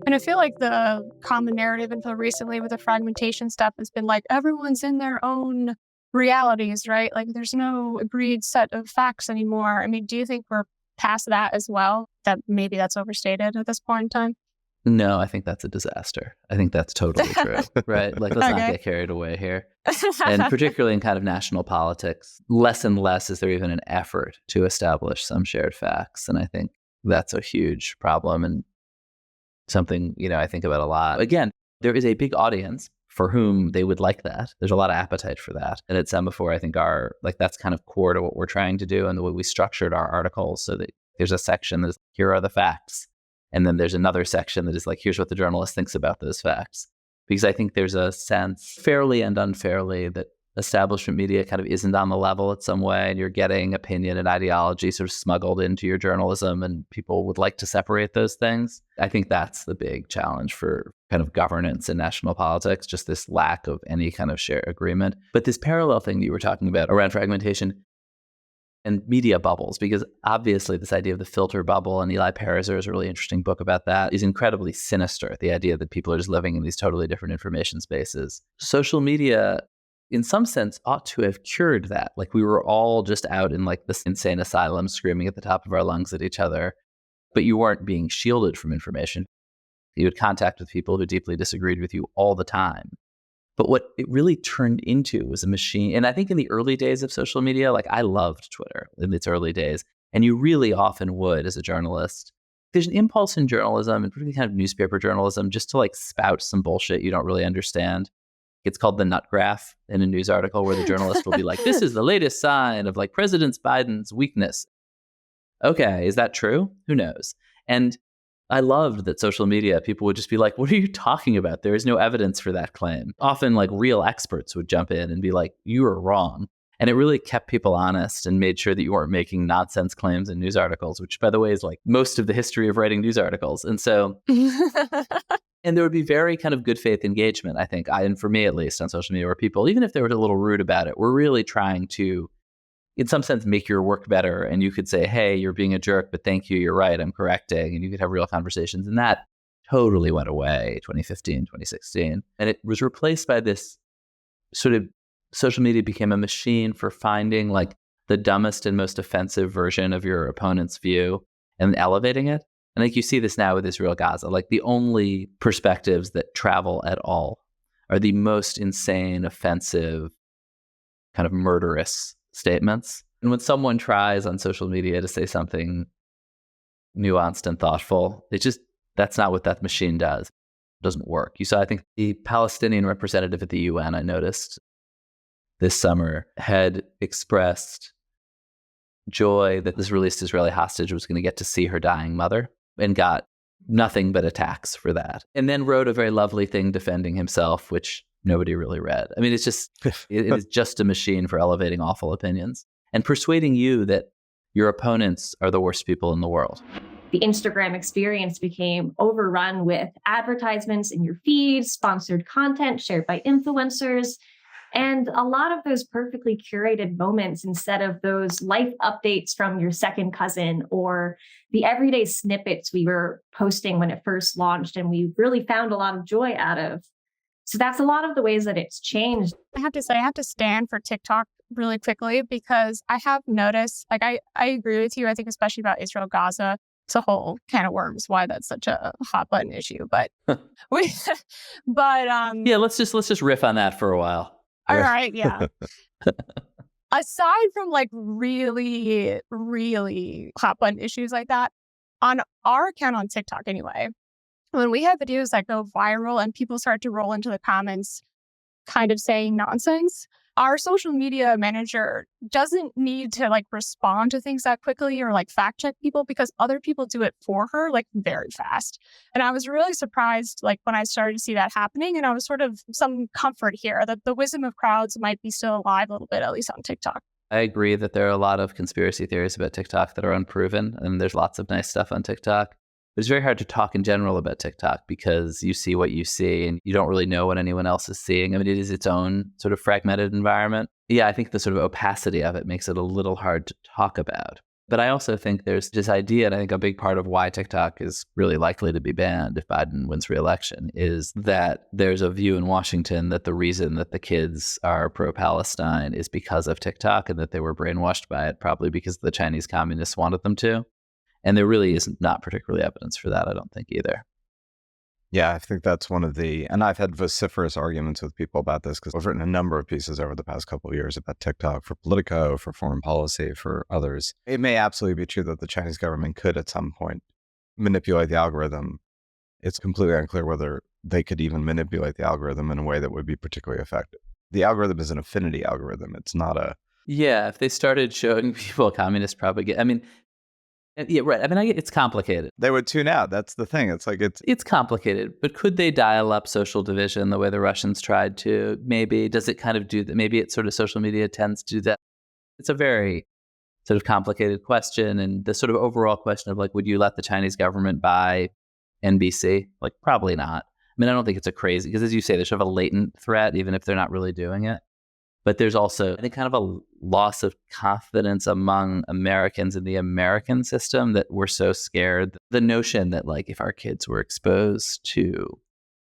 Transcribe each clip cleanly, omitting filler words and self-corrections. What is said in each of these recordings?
And I feel like the common narrative until recently with the fragmentation stuff has been like everyone's in their own realities, right? Like there's no agreed set of facts anymore. I mean, do you think we're past that as well? That maybe that's overstated at this point in time? No, I think that's a disaster. I think that's totally true, right? Like, let's not Okay. get carried away here. And particularly in kind of national politics, less and less is there even an effort to establish some shared facts. And I think that's a huge problem and something, I think about a lot. Again, there is a big audience for whom they would like that. There's a lot of appetite for that. And at Semaphore, I think that's kind of core to what we're trying to do and the way we structured our articles so that there's a section that's here are the facts. And then there's another section that is like, here's what the journalist thinks about those facts. Because I think there's a sense, fairly and unfairly, that establishment media kind of isn't on the level in some way, and you're getting opinion and ideology sort of smuggled into your journalism, and people would like to separate those things. I think that's the big challenge for kind of governance in national politics, just this lack of any kind of shared agreement. But this parallel thing that you were talking about around fragmentation and media bubbles, because obviously this idea of the filter bubble, and Eli Pariser's a really interesting book about that, is incredibly sinister. The idea that people are just living in these totally different information spaces. Social media, in some sense, ought to have cured that. Like we were all just out in like this insane asylum screaming at the top of our lungs at each other, but you weren't being shielded from information. You had contact with people who deeply disagreed with you all the time. But what it really turned into was a machine. And I think in the early days of social media, like I loved Twitter in its early days. And you really often would, as a journalist, there's an impulse in journalism, and particularly kind of newspaper journalism, just to like spout some bullshit you don't really understand. It's called the nut graph in a news article, where the journalist will be like, this is the latest sign of like President Biden's weakness. Okay, is that true? Who knows? And I loved that social media, people would just be like, what are you talking about? There is no evidence for that claim. Often like real experts would jump in and be like, you are wrong. And it really kept people honest and made sure that you weren't making nonsense claims in news articles, which by the way is like most of the history of writing news articles. And so, and there would be very kind of good faith engagement, I think, and for me at least on social media, where people, even if they were a little rude about it, were really trying to, in some sense, make your work better. And you could say, hey, you're being a jerk, but thank you, you're right, I'm correcting. And you could have real conversations. And that totally went away 2015, 2016. And it was replaced by this sort of, social media became a machine for finding like the dumbest and most offensive version of your opponent's view and elevating it. And I think you see this now with Israel Gaza. Like the only perspectives that travel at all are the most insane, offensive, kind of murderous statements. And when someone tries on social media to say something nuanced and thoughtful, that's not what that machine does. It doesn't work. You saw, I think, the Palestinian representative at the UN, I noticed this summer, had expressed joy that this released Israeli hostage was going to get to see her dying mother, and got nothing but attacks for that. And then wrote a very lovely thing defending himself, which nobody really read. I mean, it's just, it is just a machine for elevating awful opinions and persuading you that your opponents are the worst people in the world. The Instagram experience became overrun with advertisements in your feed, sponsored content shared by influencers, and a lot of those perfectly curated moments instead of those life updates from your second cousin or the everyday snippets we were posting when it first launched and we really found a lot of joy out of. So that's a lot of the ways that it's changed. I have to say, I have to stand for TikTok really quickly, because I have noticed, like, I agree with you. I think especially about Israel Gaza, it's a whole can of worms why that's such a hot button issue. But yeah, let's just riff on that for a while. All right, yeah. Aside from like really, really hot button issues like that, on our account on TikTok anyway, when we have videos that go viral and people start to roll into the comments kind of saying nonsense, our social media manager doesn't need to like respond to things that quickly or like fact check people, because other people do it for her like very fast. And I was really surprised like when I started to see that happening, and I was sort of some comfort here that the wisdom of crowds might be still alive a little bit, at least on TikTok. I agree that there are a lot of conspiracy theories about TikTok that are unproven, and there's lots of nice stuff on TikTok. But it's very hard to talk in general about TikTok because you see what you see and you don't really know what anyone else is seeing. I mean, it is its own sort of fragmented environment. Yeah, I think the sort of opacity of it makes it a little hard to talk about. But I also think there's this idea, and I think a big part of why TikTok is really likely to be banned if Biden wins re-election, is that there's a view in Washington that the reason that the kids are pro-Palestine is because of TikTok, and that they were brainwashed by it, probably because the Chinese communists wanted them to. And there really is not particularly evidence for that, I don't think, either. Yeah, I think that's one of and I've had vociferous arguments with people about this because I've written a number of pieces over the past couple of years about TikTok for Politico, for foreign policy, for others. It may absolutely be true that the Chinese government could at some point manipulate the algorithm. It's completely unclear whether they could even manipulate the algorithm in a way that would be particularly effective. The algorithm is an affinity algorithm. It's not a... Yeah, if they started showing people communist propaganda, I mean, yeah, right. I mean, it's complicated. They would tune out. That's the thing. It's like it's complicated. But could they dial up social division the way the Russians tried to? Maybe. Does it kind of do that? Maybe it's sort of social media tends to do that. It's a very sort of complicated question. And the sort of overall question of like, would you let the Chinese government buy NBC? Like, probably not. I mean, I don't think it's a crazy, because as you say, there's sort of a latent threat, even if they're not really doing it. But there's also, I think, kind of a loss of confidence among Americans in the American system that we're so scared. The notion that, like, if our kids were exposed to,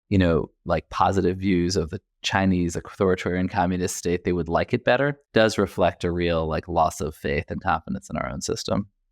you know, like positive views of the Chinese authoritarian communist state, they would like it better, does reflect a real, like, loss of faith and confidence in our own system.